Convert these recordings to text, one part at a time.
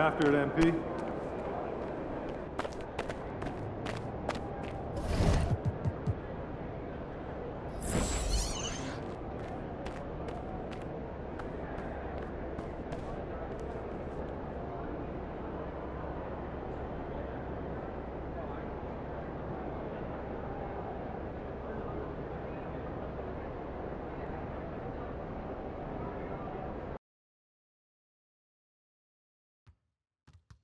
after it, MP.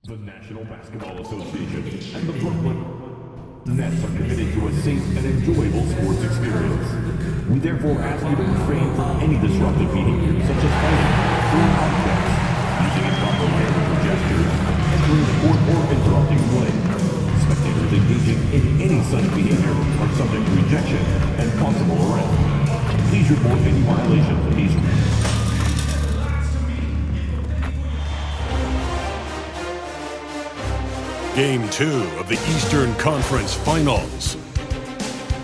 The National Basketball Association and the Brooklyn Nets are committed to a safe and enjoyable sports experience. We therefore ask you to refrain from any disruptive behavior, such as fighting, throwing objects, using improper language or gestures, entering the court, or interrupting play. Spectators engaging in any such behavior are subject to rejection and possible arrest. Please report any violations of these rules. Game 2 of the Eastern Conference Finals.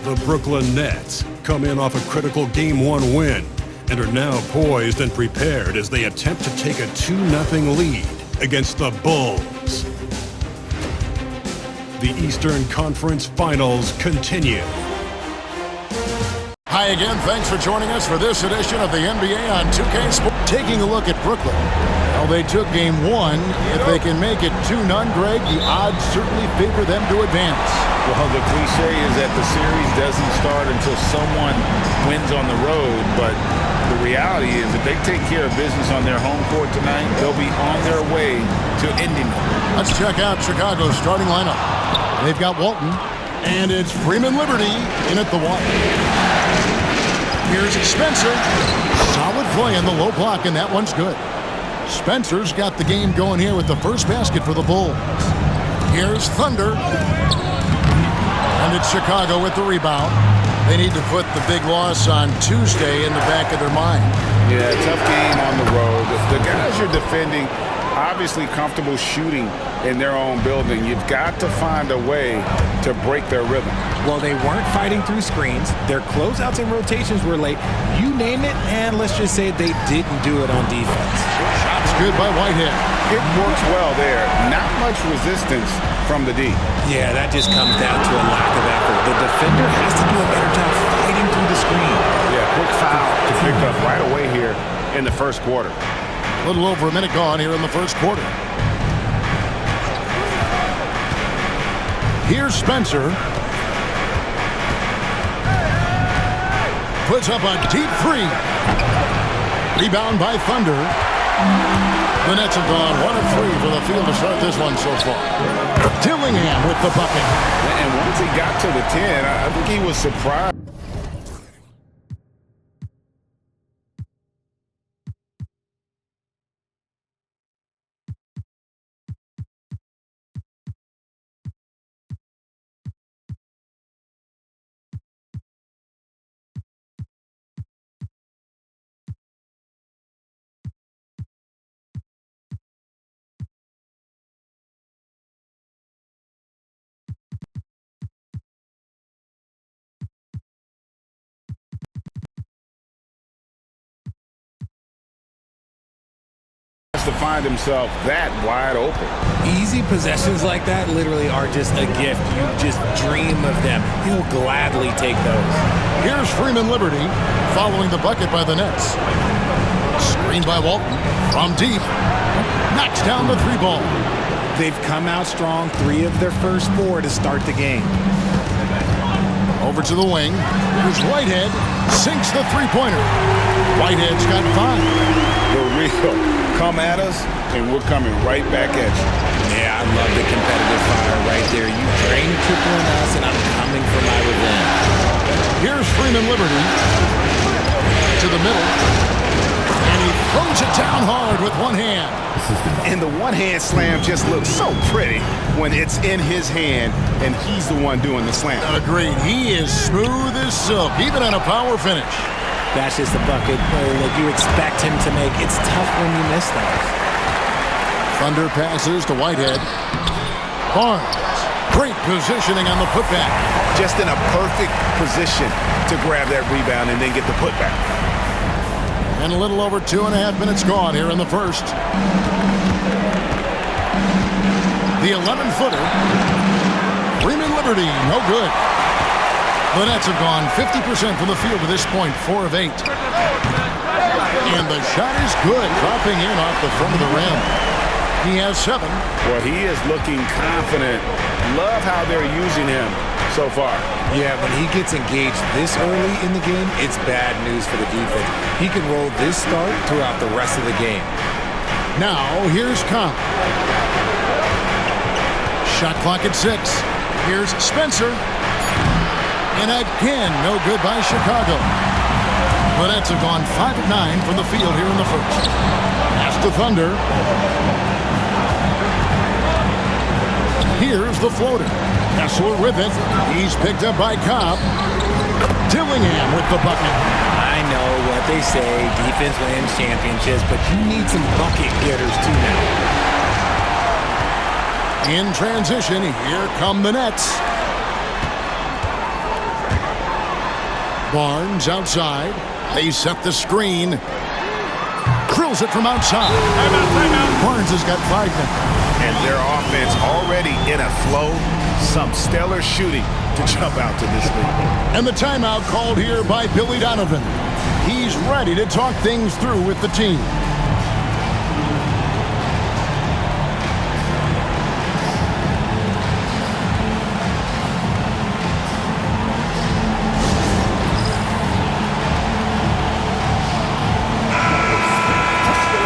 The Brooklyn Nets come in off a critical Game 1 win and are now poised and prepared as they attempt to take a 2-0 lead against the Bulls. The Eastern Conference Finals continue. Hi again, thanks for joining us for this edition of the NBA on 2K Sports. Taking a look at Brooklyn. Well, they took Game 1. If they can make it 2-0, Greg, the odds certainly favor them to advance. Well, the cliche is that the series doesn't start until someone wins on the road, but the reality is if they take care of business on their home court tonight, they'll be on their way to ending it. Let's check out Chicago's starting lineup. They've got Walton, and it's Freeman Liberty in at the one. Here's Spencer. Solid play in the low block, and that one's good. Spencer's got the game going here with the first basket for the Bulls. Here's Thunder. And it's Chicago with the rebound. They need to put the big loss on Tuesday in the back of their mind. Yeah, tough game on the road. The guys you're defending, obviously comfortable shooting in their own building. You've got to find a way to break their rhythm. Well, they weren't fighting through screens. Their closeouts and rotations were late. You name it, and let's just say they didn't do it on defense. Shot's good by Whitehead. It works well there. Not much resistance from the D. Yeah, that just comes down to a lack of effort. The defender has to do a better job fighting through the screen. Yeah, quick foul to pick up right away here in the first quarter. A little over a minute gone here in the first quarter. Here's Spencer. Puts up a deep three. Rebound by Thunder. The Nets have gone 1 of 3 for the field to start this one so far. Dillingham with the bucket. And once he got to the 10, I think he was surprised. To find himself that wide open. Easy possessions like that literally are just a gift. You just dream of them. He'll gladly take those. Here's Freeman Liberty following the bucket by the Nets. Screen by Walton from deep. Knocks down the 3 ball. They've come out strong, 3 of their first 4 to start the game. Over to the wing. Here's Whitehead. Sinks the 3-pointer. Whitehead's got 5. The real come at us, and we're coming right back at you. Yeah, I love the competitive fire right there. You drain triple on us, and I'm coming for my revenge. Here's Freeman Liberty. To the middle. And he throws it down hard with one hand. And the one-hand slam just looks so pretty when it's in his hand, and he's the one doing the slam. Agreed. He is smooth as silk, even on a power finish. That's just a bucket that you expect him to make. It's tough when you miss those. Thunder passes to Whitehead. Barnes. Great positioning on the putback. Just in a perfect position to grab that rebound and then get the putback. And a little over 2.5 minutes gone here in the first. The 11-footer. Freeman Liberty, no good. The Nets have gone 50% from the field to this point, 4 of 8. And the shot is good, dropping in off the front of the rim. He has 7. Well, he is looking confident. Love how they're using him so far. Yeah, when he gets engaged this early in the game, it's bad news for the defense. He can roll this start throughout the rest of the game. Now, here's Comp. Shot clock at 6. Here's Spencer. And again, no good by Chicago. The Nets have gone 5 of 9 from the field here in the first. Pass to Thunder. Here's the floater. Kessler with it. He's picked up by Cobb. Dillingham with the bucket. I know what they say, defense wins championships, but you need some bucket getters too now. In transition, here come the Nets. Barnes outside. They set the screen. Drills it from outside. Barnes has got 5 now. And their offense already in a flow. Some stellar shooting to jump out to this lead. And the timeout called here by Billy Donovan. He's ready to talk things through with the team.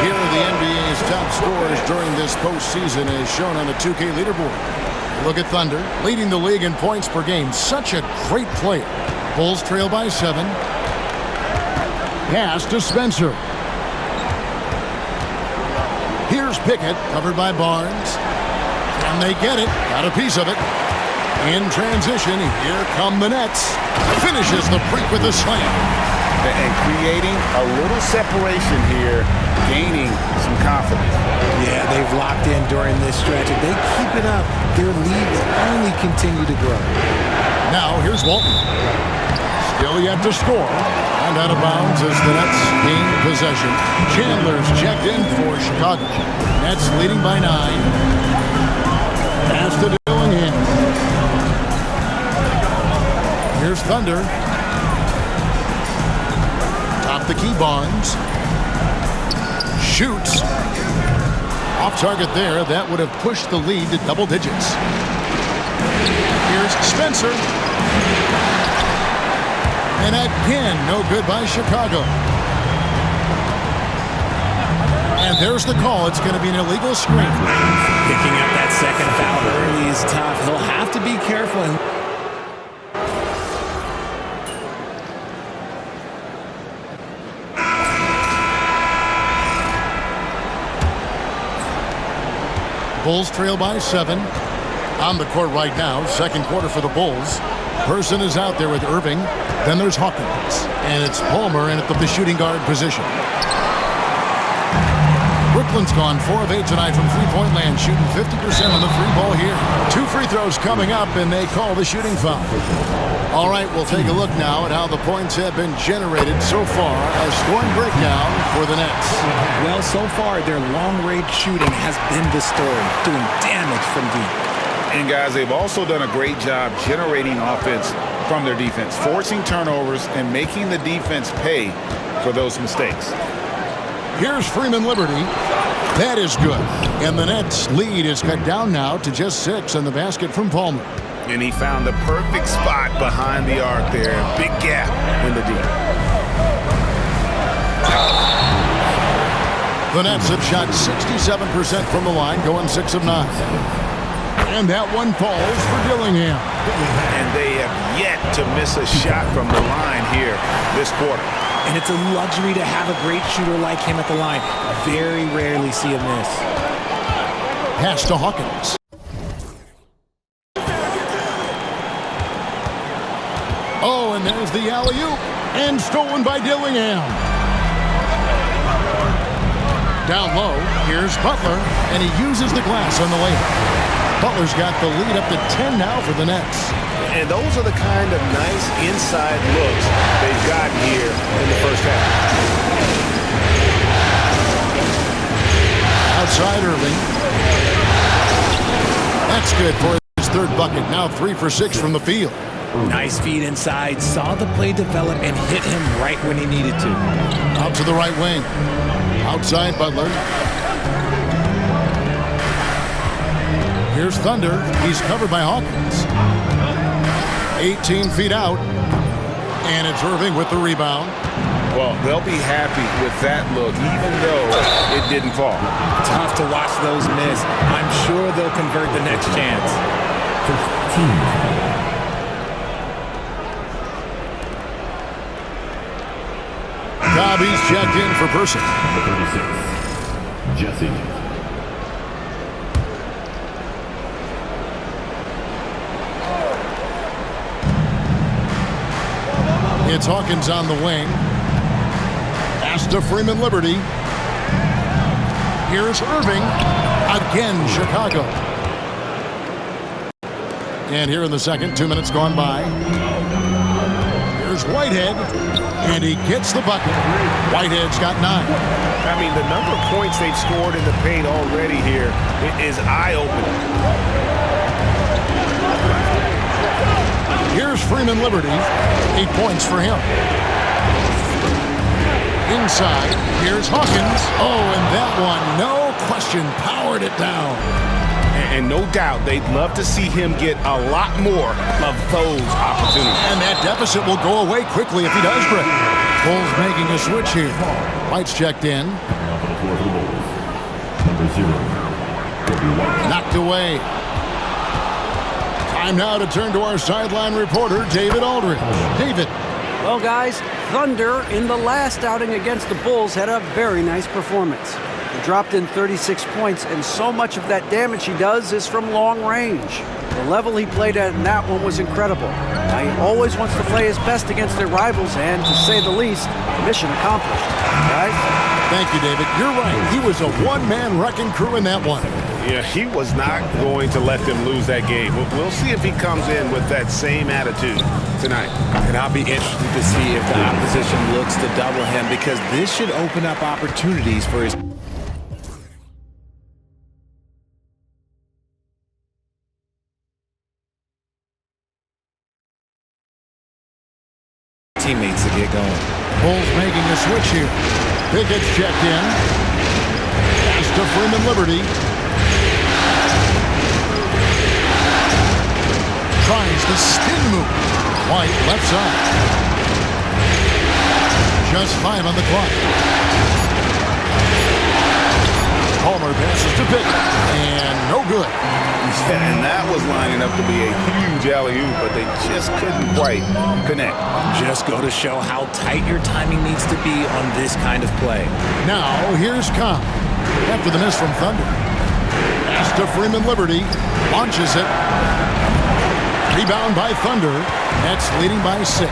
Here are the NBA's top scorers during this postseason as shown on the 2K leaderboard. Look at Thunder, leading the league in points per game. Such a great player. Bulls trail by 7. Pass to Spencer. Here's Pickett, covered by Barnes. And they get it. Got a piece of it. In transition, here come the Nets. Finishes the break with a slam. And creating a little separation here, gaining some confidence. Yeah, they've locked in during this stretch. If they keep it up, their lead will only continue to grow. Now, here's Walton. Still yet to score. And out of bounds as the Nets gain possession. Chandler's checked in for Chicago. Nets leading by 9. Pass to Dillingham. Here's Thunder. Top the key, Barnes. Shoots. Off target there. That would have pushed the lead to double digits. Here's Spencer. And again, no good by Chicago. And there's the call. It's going to be an illegal screen. Picking up that second foul early is tough. He'll have to be careful. Bulls trail by 7. On the court right now, second quarter for the Bulls. Person is out there with Irving. Then there's Hawkins. And it's Palmer in at the shooting guard position. Brooklyn's gone 4 of 8 tonight from three-point land, shooting 50% on the free ball here. 2 free throws coming up, and they call the shooting foul. All right, we'll take a look now at how the points have been generated so far. A scoring breakdown for the Nets. Well, so far, their long-range shooting has been the story, doing damage from deep. And guys, they've also done a great job generating offense from their defense, forcing turnovers and making the defense pay for those mistakes. Here's Freeman Liberty. That is good. And the Nets' lead is cut down now to just 6 on the basket from Palmer. And he found the perfect spot behind the arc there. Big gap in the deep. The Nets have shot 67% from the line, going 6 of 9. And that one falls for Dillingham. And they have yet to miss a shot from the line here this quarter. And it's a luxury to have a great shooter like him at the line. Very rarely see a miss. Pass to Hawkins. Oh, and there's the alley-oop. And stolen by Dillingham. Down low, here's Butler. And he uses the glass on the layup. Butler's got the lead up to 10 now for the Nets. And those are the kind of nice inside looks they've gotten here in the first half. Outside Irving. That's good for his third bucket. Now 3 for 6 from the field. Nice feed inside. Saw the play develop and hit him right when he needed to. Out to the right wing. Outside Butler. Here's Thunder. He's covered by Hawkins. 18 feet out. And it's Irving with the rebound. Well, they'll be happy with that look, even though it didn't fall. Tough to watch those miss. I'm sure they'll convert the next chance. 15. Cobby's checked in for Person. Number 36, Jesse. It's Hawkins on the wing. Pass to Freeman Liberty. Here's Irving. Again, Chicago. And here in the second, 2 minutes gone by. Here's Whitehead. And he gets the bucket. Whitehead's got 9. I mean, the number of points they've scored in the paint already here is eye-opening. Here's Freeman Liberty. 8 points for him. Inside, here's Hawkins. Oh, and that one, no question, powered it down. And no doubt they'd love to see him get a lot more of those opportunities. And that deficit will go away quickly if he does, Greg. Bulls making a switch here. White's checked in. Off of the floor for the Bulls. Number 0, Kobe White. Knocked away. Time now to turn to our sideline reporter, David Aldridge. David. Well, guys, Thunder in the last outing against the Bulls had a very nice performance. He dropped in 36 points, and so much of that damage he does is from long range. The level he played at in that one was incredible. Now, he always wants to play his best against their rivals, and to say the least, mission accomplished. Guys? Thank you, David. You're right. He was a one-man wrecking crew in that one. Yeah, he was not going to let them lose that game. We'll see if he comes in with that same attitude tonight. And I'll be interested to see if the opposition looks to double him, because this should open up opportunities for his teammates to get going. Bulls making a switch here. Pickett's checked in. Pass to Freeman Liberty. Tries the spin move. White left side. Just 5 on the clock. Palmer passes to Pickett. And no good. And that was lining up to be a huge alley-oop, but they just couldn't quite connect. Just go to show how tight your timing needs to be on this kind of play. Now, here's Cobb. After the miss from Thunder. Pass to Freeman Liberty. Launches it. Rebound by Thunder. Nets leading by 6.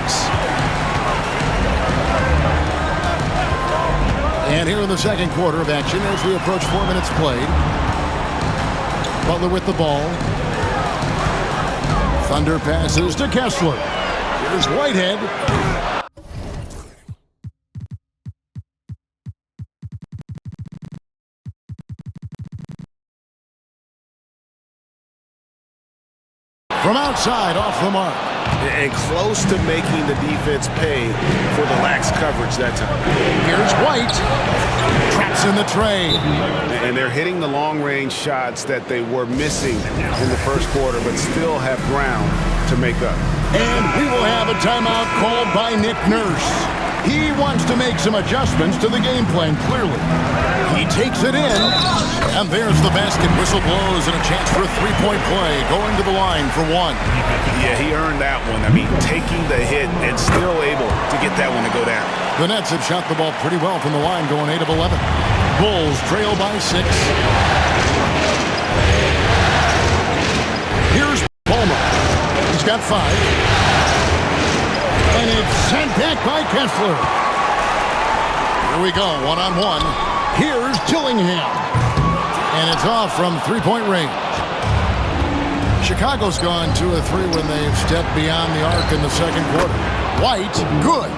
And here in the second quarter of action as we approach 4 minutes played. Butler with the ball. Thunder passes to Kessler. Here's Whitehead. From outside, off the mark. And close to making the defense pay for the lax coverage that time. Here's White. Traps in the tray. And they're hitting the long-range shots that they were missing in the first quarter, but still have ground to make up. And we will have a timeout called by Nick Nurse. He wants to make some adjustments to the game plan, clearly. He takes it in, and there's the basket. Whistle blows and a chance for a three-point play. Going to the line for 1. Yeah, he earned that one. I mean, taking the hit and still able to get that one to go down. The Nets have shot the ball pretty well from the line, going 8 of 11. Bulls trail by 6. Here's Palmer. He's got 5. And it's sent back by Kessler. Here we go, one-on-one. Here's Dillingham. And it's off from three-point range. Chicago's gone 2 of 3 when they've stepped beyond the arc in the second quarter. White, good.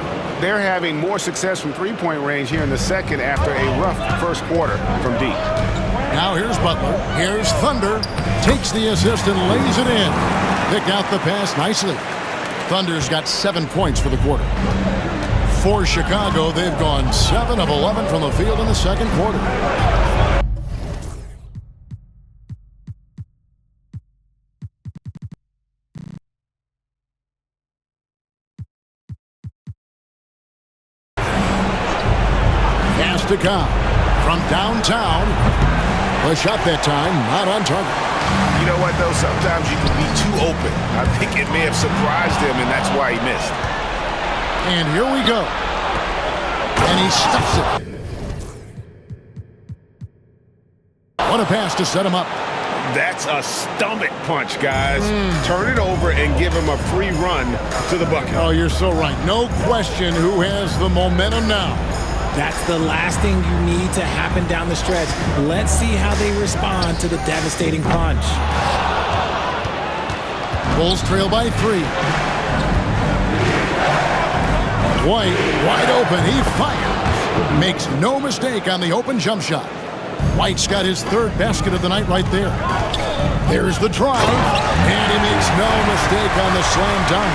They're having more success from three-point range here in the second after a rough first quarter from deep. Now here's Butler. Here's Thunder. Takes the assist and lays it in. Pick out the pass nicely. Thunder's got 7 points for the quarter. For Chicago, they've gone 7 of 11 from the field in the second quarter. Pass to Cobb from downtown. The shot that time, not on target. You know what, though? Sometimes you can be too open. I think it may have surprised him, and that's why he missed. And here we go. And he stuffs it. What a pass to set him up. That's a stomach punch, guys. Turn it over and give him a free run to the bucket. Oh, you're so right. No question who has the momentum now. That's the last thing you need to happen down the stretch. Let's see how they respond to the devastating punch. Bulls trail by 3. White, wide open. He fires. Makes no mistake on the open jump shot. White's got his 3rd basket of the night right there. There's the drive. And he makes no mistake on the slam dunk.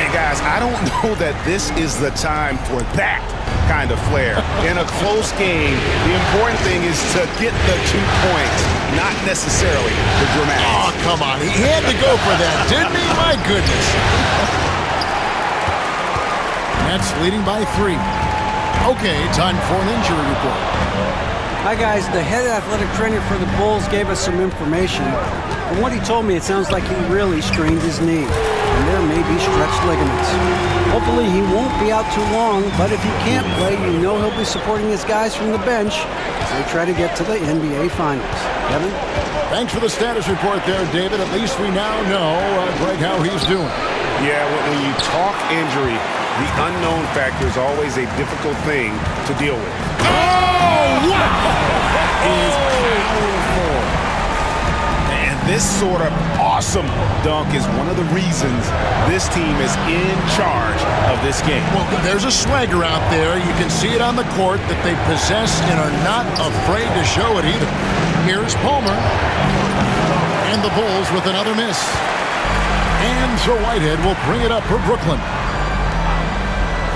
And guys, I don't know that this is the time for that kind of flair. In a close game, the important thing is to get the 2 points, not necessarily the dramatics. Oh, come on. He had to go for that, didn't he? My goodness. Nets leading by 3. Okay, time for an injury report. Hi, guys. The head athletic trainer for the Bulls gave us some information. From what he told me, it sounds like he really strained his knee, and there may be stretched ligaments. Hopefully, he won't be out too long, but if he can't play, you know he'll be supporting his guys from the bench as they try to get to the NBA Finals. Kevin? Thanks for the status report there, David. At least we now know, Greg, how he's doing. Yeah, when you talk injury, the unknown factor is always a difficult thing to deal with. Oh, wow! Is powerful. And this sort of awesome dunk is one of the reasons this team is in charge of this game. Well, there's a swagger out there. You can see it on the court that they possess and are not afraid to show it either. Here's Palmer. And the Bulls with another miss. And so Whitehead will bring it up for Brooklyn.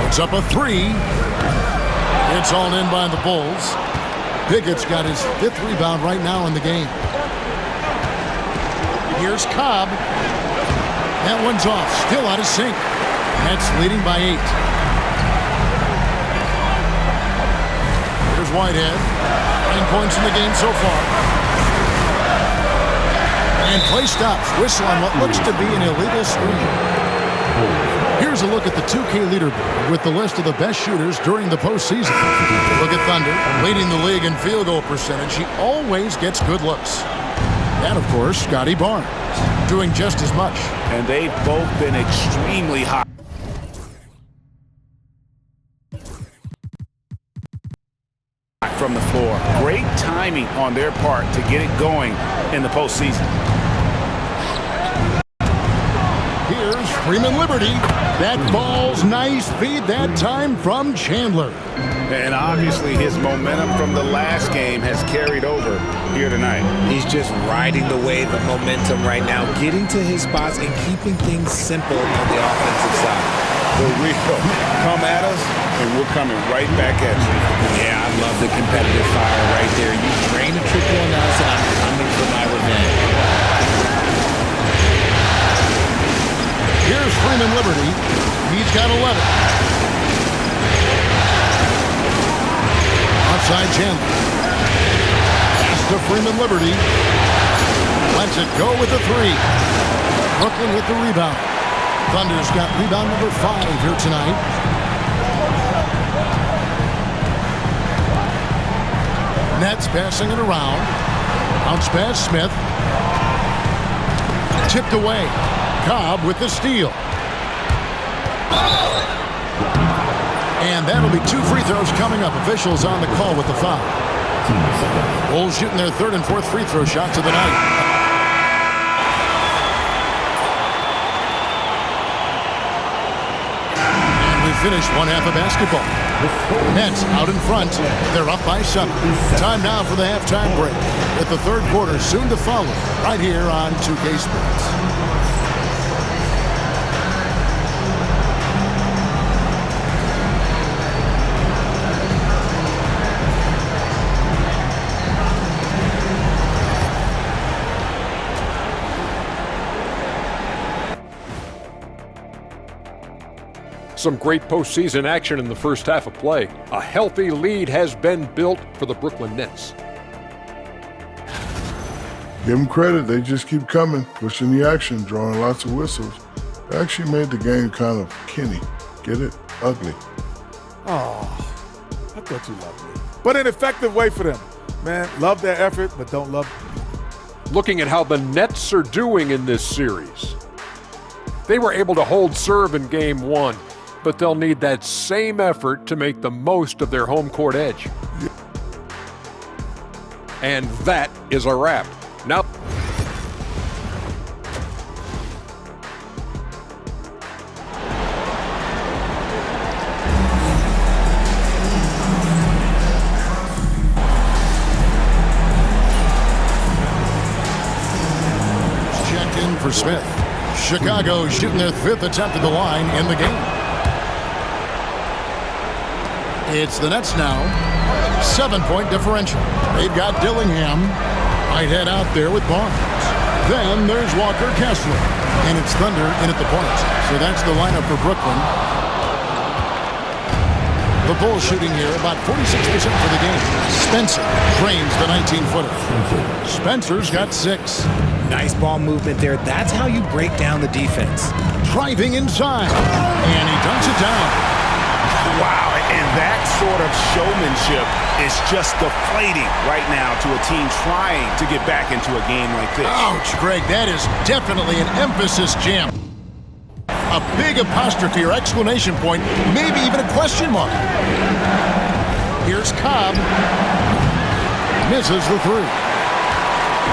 Puts up a 3. It's all in by the Bulls. Pickett's got his 5th rebound right now in the game. Here's Cobb. That one's off. Still out of sync. Nets leading by 8. Here's Whitehead. 9 points in the game so far. And play stops. Whistle on what looks to be an illegal screen. Here's a look at the 2K leaderboard with the list of the best shooters during the postseason. Look at Thunder, leading the league in field goal percentage. He always gets good looks. And, of course, Scotty Barnes, doing just as much. And they've both been extremely hot from the floor. Great timing on their part to get it going in the postseason. Here's Freeman Liberty. That ball's nice feed that time from Chandler. And obviously his momentum from the last game has carried over here tonight. He's just riding the wave of momentum right now, getting to his spots and keeping things simple on the offensive side. The real come at us, and we're coming right back at you. Yeah, I love the competitive fire right there. You drain a triple on us, and I'm coming for my revenge. Here's Freeman Liberty. He's got 11. Outside Chandler. Pass to Freeman Liberty. Lets it go with the 3. Brooklyn with the rebound. Thunder's got rebound number 5 here tonight. Nets passing it around. Bounce pass, Smith. Tipped away. Cobb with the steal. And that'll be 2 free throws coming up. Officials on the call with the foul. Bulls shooting their 3rd and 4th free throw shots of the night. And with finish one half of basketball. Nets out in front. They're up by 7. Time now for the halftime break, with the third quarter soon to follow right here on 2K Sports. Some great postseason action in the first half of play. A healthy lead has been built for the Brooklyn Nets. Give them credit, they just keep coming, pushing the action, drawing lots of whistles. They actually made the game kind of kenny. Get it? Ugly. Oh, I thought you loved me. But an effective way for them. Man, love their effort, but don't love me. Looking at how the Nets are doing in this series. They were able to hold serve in Game 1, but they'll need that same effort to make the most of their home court edge. And that is a wrap. Now, checked in for Smith. Chicago shooting their 5th attempt at the line in the game. It's the Nets now. 7-point differential. They've got Dillingham. Might head out there with Barnes. Then there's Walker Kessler. And it's Thunder in at the point. So that's the lineup for Brooklyn. The Bulls shooting here about 46% for the game. Spencer drains the 19-footer. Spencer's got 6. Nice ball movement there. That's how you break down the defense. Driving inside. And he dunks it down. Wow, and that sort of showmanship is just deflating right now to a team trying to get back into a game like this. Ouch, Greg, that is definitely an emphasis jam. A big apostrophe or exclamation point, maybe even a question mark. Here's Cobb. Misses the 3.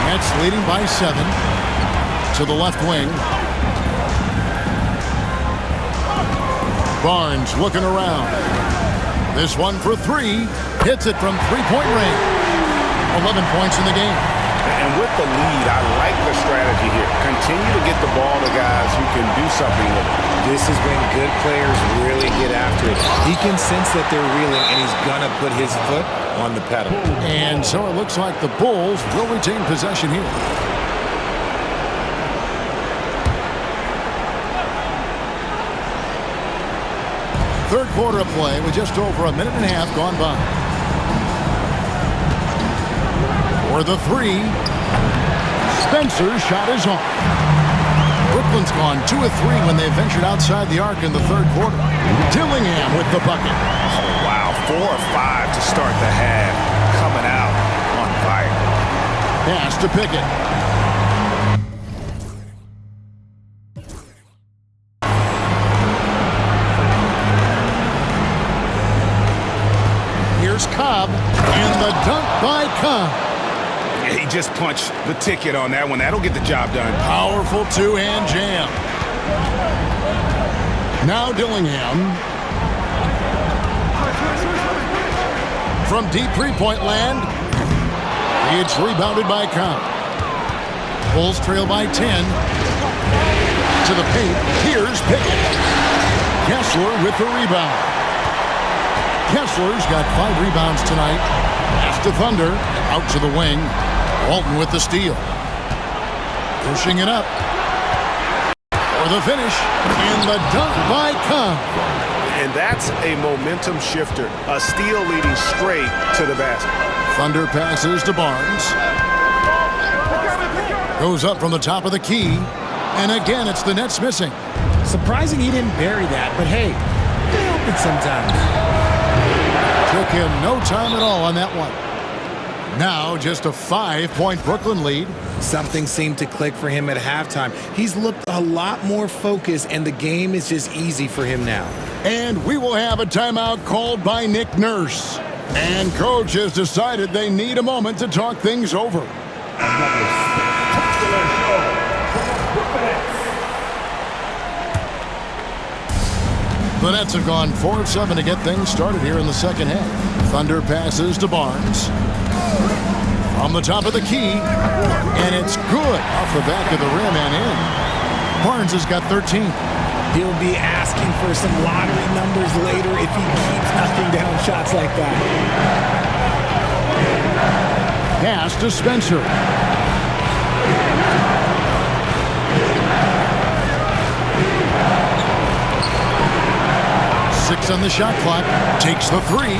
Nets leading by 7 to the left wing. Barnes looking around. This one for 3. Hits it from 3-point range. 11 points in the game. And with the lead, I like the strategy here. Continue to get the ball to guys who can do something with it. This is when good players really get after it. He can sense that they're reeling, and he's going to put his foot on the pedal. And so it looks like the Bulls will retain possession here. Third quarter of play with just over a minute and a half gone by. For the 3, Spencer's shot is on. Brooklyn's gone 2 of 3 when they ventured outside the arc in the third quarter. Dillingham with the bucket. Oh, wow, 4 or 5 to start the half. Coming out on fire. Pass to Pickett. Cobb, and the dunk by Cobb. He just punched the ticket on that one. That'll get the job done. Powerful 2-hand jam. Now Dillingham. From deep 3-point land. It's rebounded by Cobb. Bulls trail by 10. To the paint. Here's Pickett. Kessler with the rebound. Kessler's got 5 rebounds tonight. Pass to Thunder. Out to the wing. Walton with the steal. Pushing it up. For the finish. And the dunk by Cobb. And that's a momentum shifter. A steal leading straight to the basket. Thunder passes to Barnes. Goes up from the top of the key. And again, it's the Nets missing. Surprising he didn't bury that, but hey, it happens sometimes. Took him no time at all on that one. Now just a 5-point Brooklyn lead. Something seemed to click for him at halftime. He's looked a lot more focused, and the game is just easy for him now. And we will have a timeout called by Nick Nurse. And coach has decided they need a moment to talk things over. The Nets have gone 4 of 7 to get things started here in the second half. Thunder passes to Barnes. From the top of the key, and it's good off the back of the rim and in. Barnes has got 13. He'll be asking for some lottery numbers later if he keeps knocking down shots like that. Pass to Spencer. Six on the shot clock. Takes the three.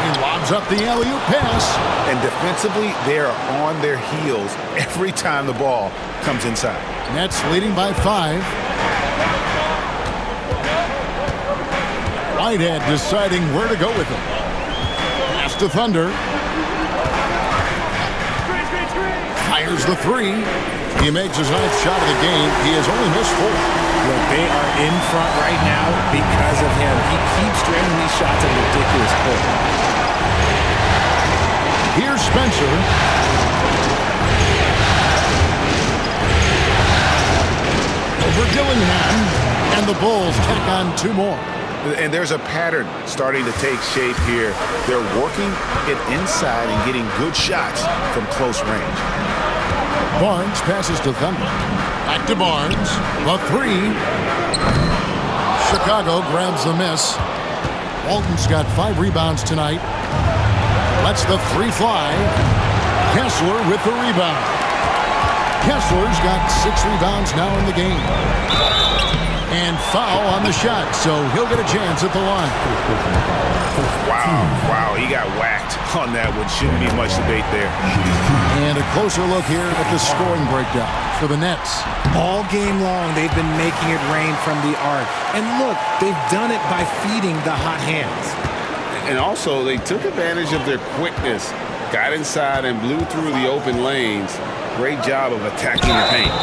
He lobs up the alley-oop pass. And defensively, they are on their heels every time the ball comes inside. Nets leading by 5. Whitehead deciding where to go with it. Pass to Thunder. Fires the three. He makes his 9th shot of the game. He has only missed 4. Look, they are in front right now because of him. He keeps draining these shots at a ridiculous clip. Here's Spencer. Over Dillingham. And the Bulls tack on 2 more. And there's a pattern starting to take shape here. They're working it inside and getting good shots from close range. Barnes passes to Thunder. Back to Barnes. The three. Chicago grabs the miss. Walton's got 5 rebounds tonight. Lets the three fly. Kessler with the rebound. Kessler's got 6 rebounds now in the game. And foul on the shot, so he'll get a chance at the line. Wow, he got whacked on that one. Shouldn't be much debate there. And a closer look here at the scoring breakdown for the Nets. All game long, they've been making it rain from the arc. And look, they've done it by feeding the hot hands. And also, they took advantage of their quickness, got inside and blew through the open lanes. Great job of attacking the paint.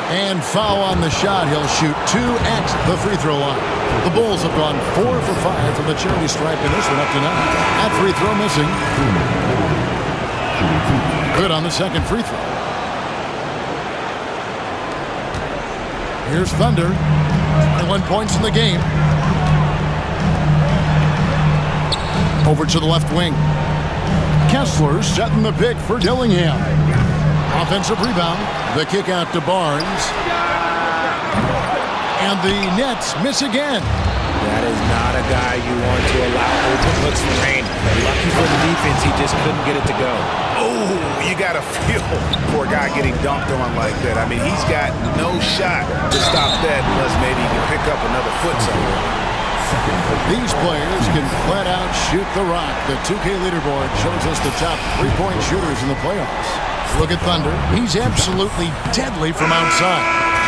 And foul on the shot. He'll shoot 2 at the free throw line. The Bulls have gone 4 for 5 from the charity stripe in this one up to now. That free throw missing. Good on the second free throw. Here's Thunder. 21 points in the game. Over to the left wing. Kessler setting the pick for Dillingham. Offensive rebound. The kick out to Barnes. And the Nets miss again. That is not a guy you want to allow open looks for rain. Lucky for the defense, he just couldn't get it to go. Oh, you got to feel for a guy getting dunked on like that. I mean, he's got no shot to stop that unless maybe he can pick up another foot somewhere. These players can flat out shoot the rock. The 2K leaderboard shows us the top 3-point shooters in the playoffs. Look at Thunder. He's absolutely deadly from outside.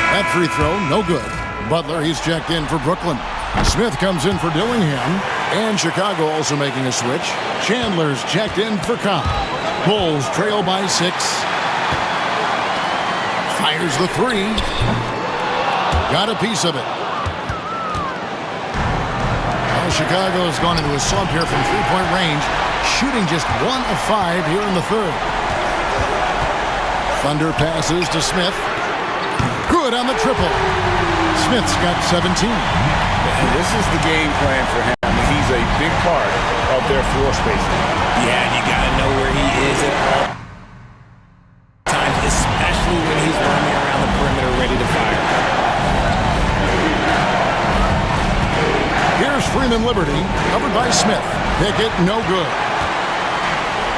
That free throw, no good. Butler, he's checked in for Brooklyn. Smith comes in for Dillingham. And Chicago also making a switch. Chandler's checked in for Cobb. Bulls trail by 6. Fires the three. Got a piece of it. Well, Chicago has gone into a slump here from 3-point range. Shooting just 1 of 5 here in the third. Thunder passes to Smith. Good on the triple. Smith's got 17. And this is the game plan for him. He's a big part of their floor spacing. Yeah, and you got to know where he is at all times, especially when he's roaming around the perimeter ready to fire. Here's Freeman Liberty, covered by Smith. Pickett, no good.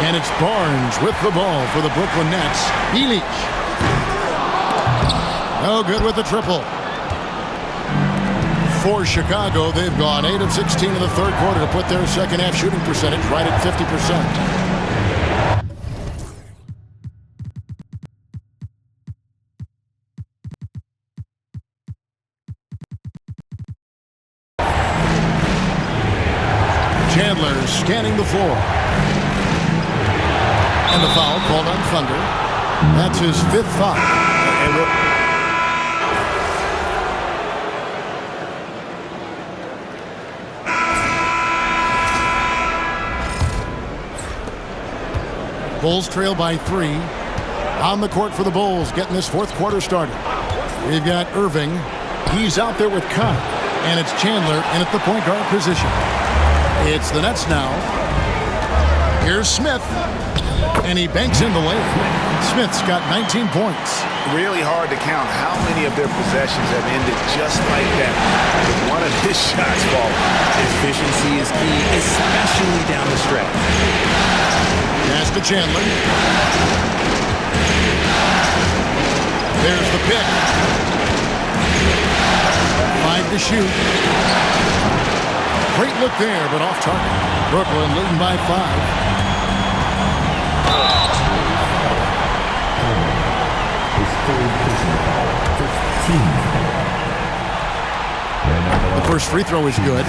And it's Barnes with the ball for the Brooklyn Nets. Illich. No good with the triple. For Chicago, they've gone 8 of 16 in the third quarter to put their second half shooting percentage right at 50%. Chandler scanning the floor. And the foul called on Thunder. That's his 5th foul. Bulls trail by 3. On the court for the Bulls, getting this fourth quarter started. We've got Irving. He's out there with Cobb. And it's Chandler in at the point guard position. It's the Nets now. Here's Smith. And he banks in the layup. Smith's got 19 points. Really hard to count how many of their possessions have ended just like that, with one of his shots falling. Efficiency is key, especially down the stretch. Pass to Chandler. There's the pick. 5 to shoot. Great look there, but off target. Brooklyn leading by 5. The first free throw is good.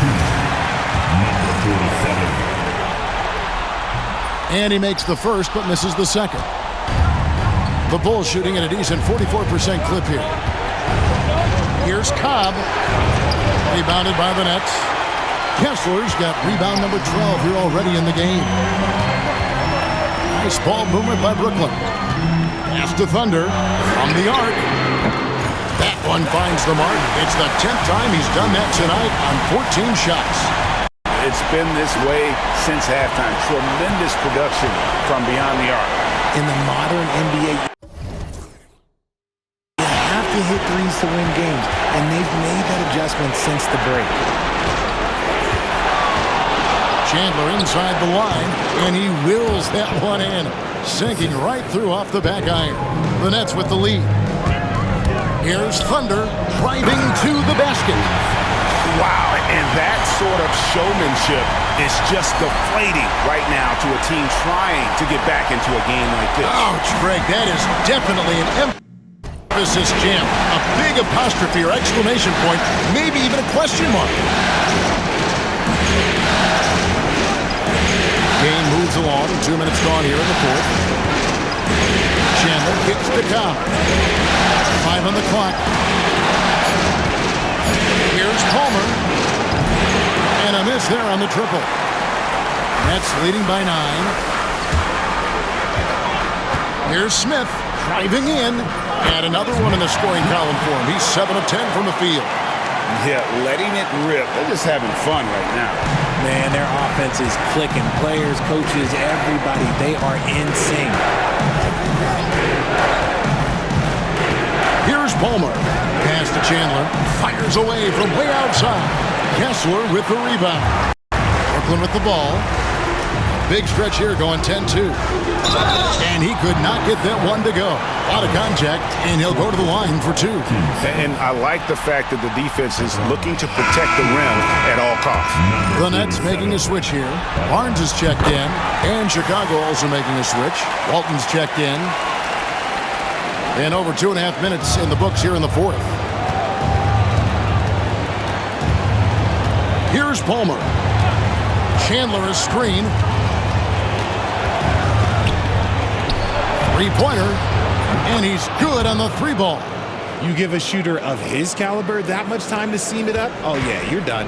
And he makes the first, but misses the second. The Bulls shooting at a decent 44% clip here. Here's Cobb. Rebounded by the Nets. Kessler's got rebound number 12 here already in the game. Nice ball movement by Brooklyn. Pass to Thunder from the arc. That one finds the mark. It's the 10th time he's done that tonight on 14 shots. It's been this way since halftime. Tremendous production from beyond the arc. In the modern NBA, you have to hit threes to win games, and they've made that adjustment since the break. Chandler inside the line, and he wills that one in, sinking right through off the back iron. The Nets with the lead. Here's Thunder driving to the basket. Wow, and that sort of showmanship is just deflating right now to a team trying to get back into a game like this. Ouch, Greg, that is definitely an emphasis jam. A big apostrophe or exclamation point, maybe even a question mark. Game moves along, 2 minutes gone here in the fourth. Chandler kicks to Cobb. 5 on the clock. Here's Palmer. And a miss there on the triple. Nets leading by 9. Here's Smith driving in. And another one in the scoring column for him. He's 7 of 10 from the field. Yeah, letting it rip. They're just having fun right now. Man, their offense is clicking. Players, coaches, everybody, they are in sync. Here's Palmer. Pass to Chandler. Fires away from way outside. Kessler with the rebound. Brooklyn with the ball. Big stretch here going 10-2. And he could not get that one to go. A lot of contact, and he'll go to the line for 2. And I like the fact that the defense is looking to protect the rim at all costs. The Nets making a switch here. Barnes is checked in, and Chicago also making a switch. Walton's checked in. And over 2.5 minutes in the books here in the fourth. Here's Palmer. Chandler is screen. Three-pointer. And he's good on the 3-ball. You give a shooter of his caliber that much time to seam it up? Oh, yeah, you're done.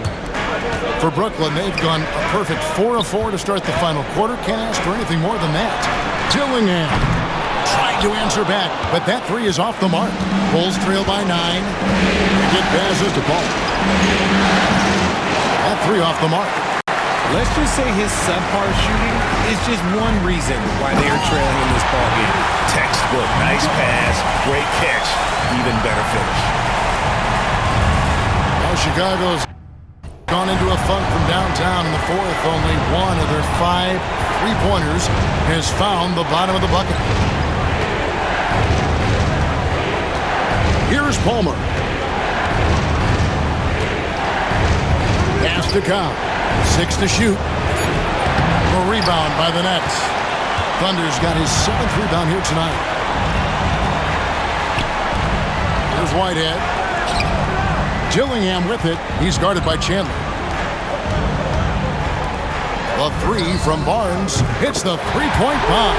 For Brooklyn, they've gone a perfect 4 of 4 to start the final quarter. Can't ask for anything more than that. Dillingham trying to answer back, but that 3 is off the mark. Bulls trail by 9. They get passes to Paul. That 3 off the mark. Let's just say his subpar shooting is just one reason why they are trailing in this ballgame. Textbook, nice pass, great catch, even better finish. Now Chicago's gone into a funk from downtown in the fourth. Only one of their 5 3-pointers has found the bottom of the bucket. Here's Palmer. Pass to Cobb. 6 to shoot. A rebound by the Nets. Thunder's got his 7th rebound here tonight. Here's Whitehead. Dillingham with it. He's guarded by Chandler. The 3 from Barnes hits the 3-point bomb.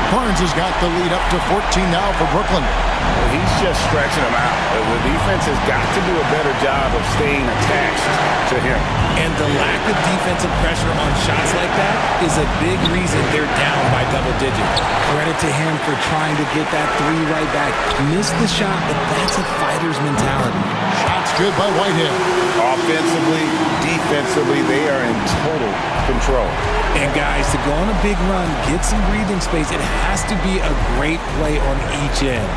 Barnes has got the lead up to 14 now for Brooklyn. Well, he's just stretching them out. The defense has got to do a better job of staying attached to him. And the lack of defensive pressure on shots like that is a big reason they're down by double digits. Credit to him for trying to get that three right back. Missed the shot, but that's a fighter's mentality. Shots good by Whitehead. Offensively, defensively, they are in total control. And guys, to go on a big run, get some breathing space, it has to be a great play on each end.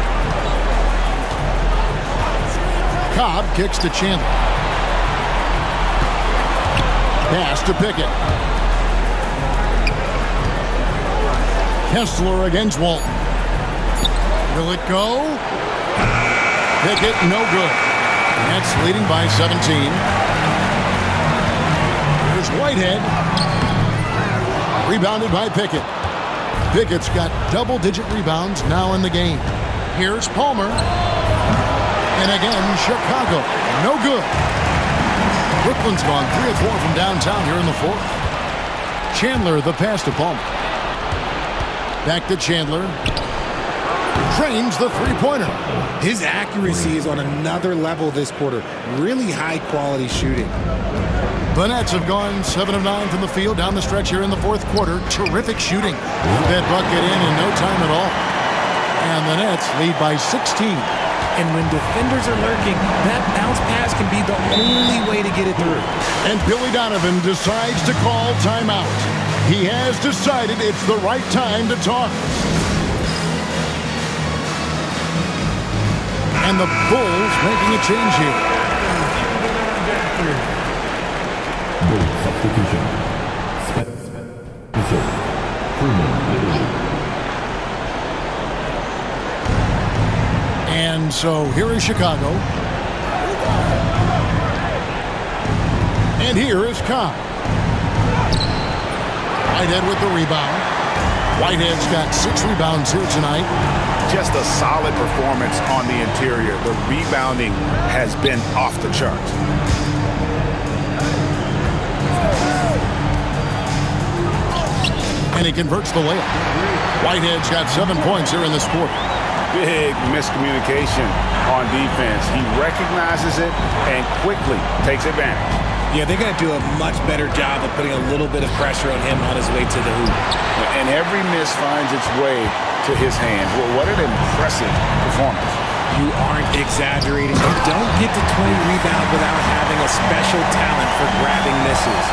Cobb kicks to Chandler. Pass to Pickett. Kessler against Walton. Will it go? Pickett, no good. Nets leading by 17. Here's Whitehead. Rebounded by Pickett. Pickett's got double-digit rebounds now in the game. Here's Palmer. And again, Chicago. No good. Brooklyn's gone 3 of 4 from downtown here in the fourth. Chandler, the pass to Palmer. Back to Chandler. Trains the three-pointer. His accuracy is on another level this quarter. Really high-quality shooting. The Nets have gone 7 of 9 from the field down the stretch here in the fourth quarter. Terrific shooting. That bucket in no time at all. And the Nets lead by 16. And when defenders are lurking, that bounce pass can be the only way to get it through. And Billy Donovan decides to call timeout. He has decided it's the right time to talk. And the Bulls making a change here. Substitution. And so here is Chicago. And here is Cobb. Whitehead with the rebound. Whitehead's got 6 rebounds here tonight. Just a solid performance on the interior. The rebounding has been off the charts. And he converts the layup. Whitehead's got 7 points here in this quarter. Big miscommunication on defense. He recognizes it and quickly takes advantage. Yeah, they got to do a much better job of putting a little bit of pressure on him on his way to the hoop. And every miss finds its way to his hands. Well, what an impressive performance. You aren't exaggerating. You don't get to 20 rebounds without having a special talent for grabbing misses.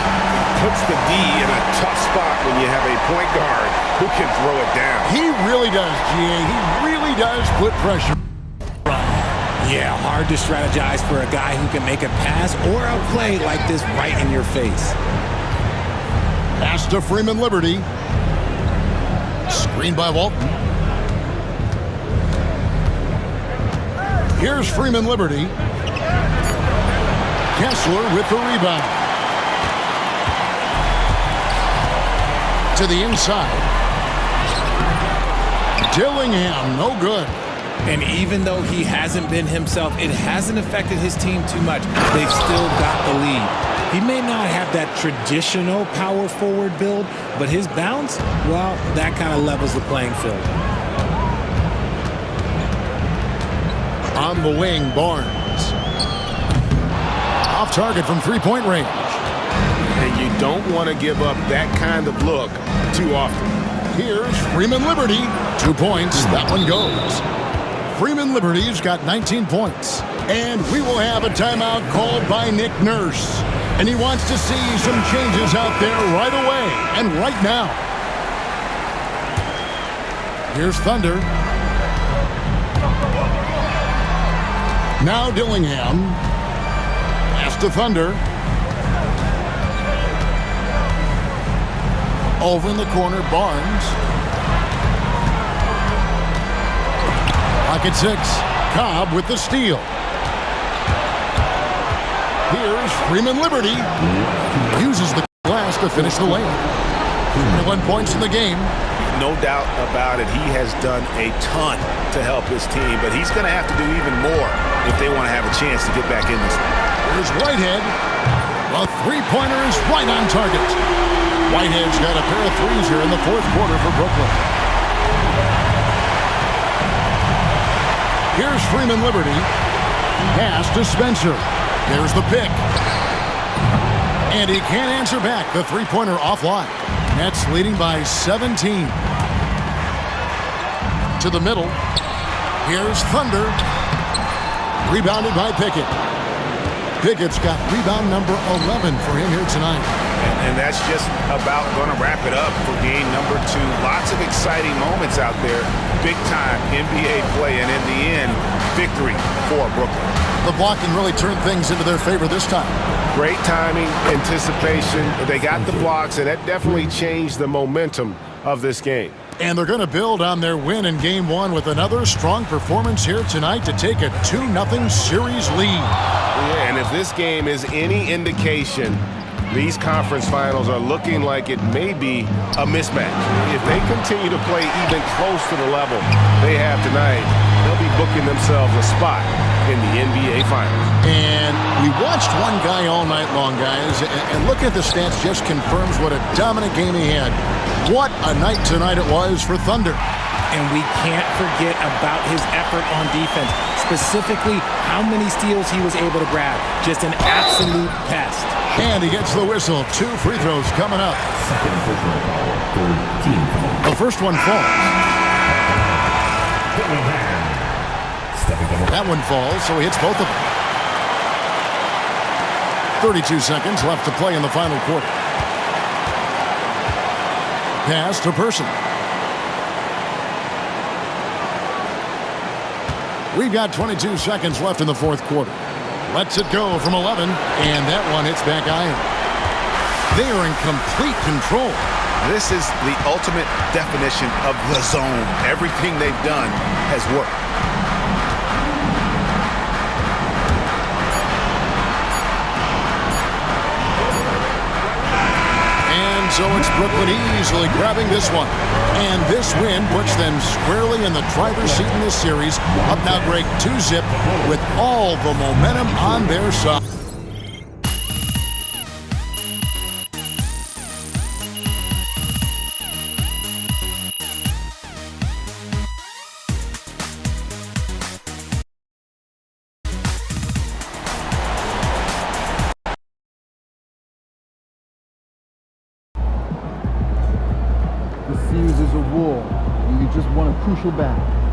Puts the D in a tough spot when you have a point guard who can throw it down. He really does, GA. He really does put pressure. Yeah, hard to strategize for a guy who can make a pass or a play like this right in your face. Pass to Freeman Liberty. Screen by Walton. Here's Freeman Liberty. Kessler with the rebound. To the inside. Dillingham, no good. And even though he hasn't been himself, it hasn't affected his team too much. They've still got the lead. He may not have that traditional power forward build, but his bounce, well, that kind of levels the playing field. On the wing, Barnes. Off target from three-point range. And you don't want to give up that kind of look too often. Here's Freeman Liberty. 2 points. That one goes. Freeman Liberty's got 19 points. And we will have a timeout called by Nick Nurse. And he wants to see some changes out there right away and right now. Here's Thunder. Now Dillingham. Pass to Thunder. Over in the corner, Barnes. Pocket 6. Cobb with the steal. Here's Freeman Liberty. Uses the glass to finish the layup. 21 points in the game. No doubt about it. He has done a ton to help his team, but he's going to have to do even more if they want to have a chance to get back in this. Here's Whitehead. The three-pointer is right on target. Whitehead's got a pair of threes here in the fourth quarter for Brooklyn. Here's Freeman Liberty. Pass to Spencer. There's the pick. And he can't answer back. The three-pointer offline. Nets leading by 17. To the middle. Here's Thunder. Rebounded by Pickett. Pickett's got rebound number 11 for him here tonight. And that's just about going to wrap it up for game number 2. Lots of exciting moments out there. Big-time NBA play, and in the end, victory for Brooklyn. The blocking really turned things into their favor this time. Great timing, anticipation. They got the blocks, and that definitely changed the momentum of this game. And they're going to build on their win in Game 1 with another strong performance here tonight to take a 2-0 series lead. Yeah, and if this game is any indication, these conference finals are looking like it may be a mismatch. If they continue to play even close to the level they have tonight, they'll be booking themselves a spot in the NBA Finals. And we watched one guy all night long, guys, and looking at the stats just confirms what a dominant game he had. What a night tonight it was for Thunder. And we can't forget about his effort on defense, specifically how many steals he was able to grab. Just an absolute pest. And he gets the whistle. 2 free throws coming up. The first one falls. That one falls, so he hits both of them. 32 seconds left to play in the final quarter. Pass to Person. We've got 22 seconds left in the fourth quarter. Lets it go from 11, and that one hits back iron. They are in complete control. This is the ultimate definition of the zone. Everything they've done has worked. And so it's Brooklyn easily grabbing this one. And this win puts them squarely in the driver's seat in this series. Up now, Greg, 2-zip with all the momentum on their side. The series is a war, and you just won a crucial battle.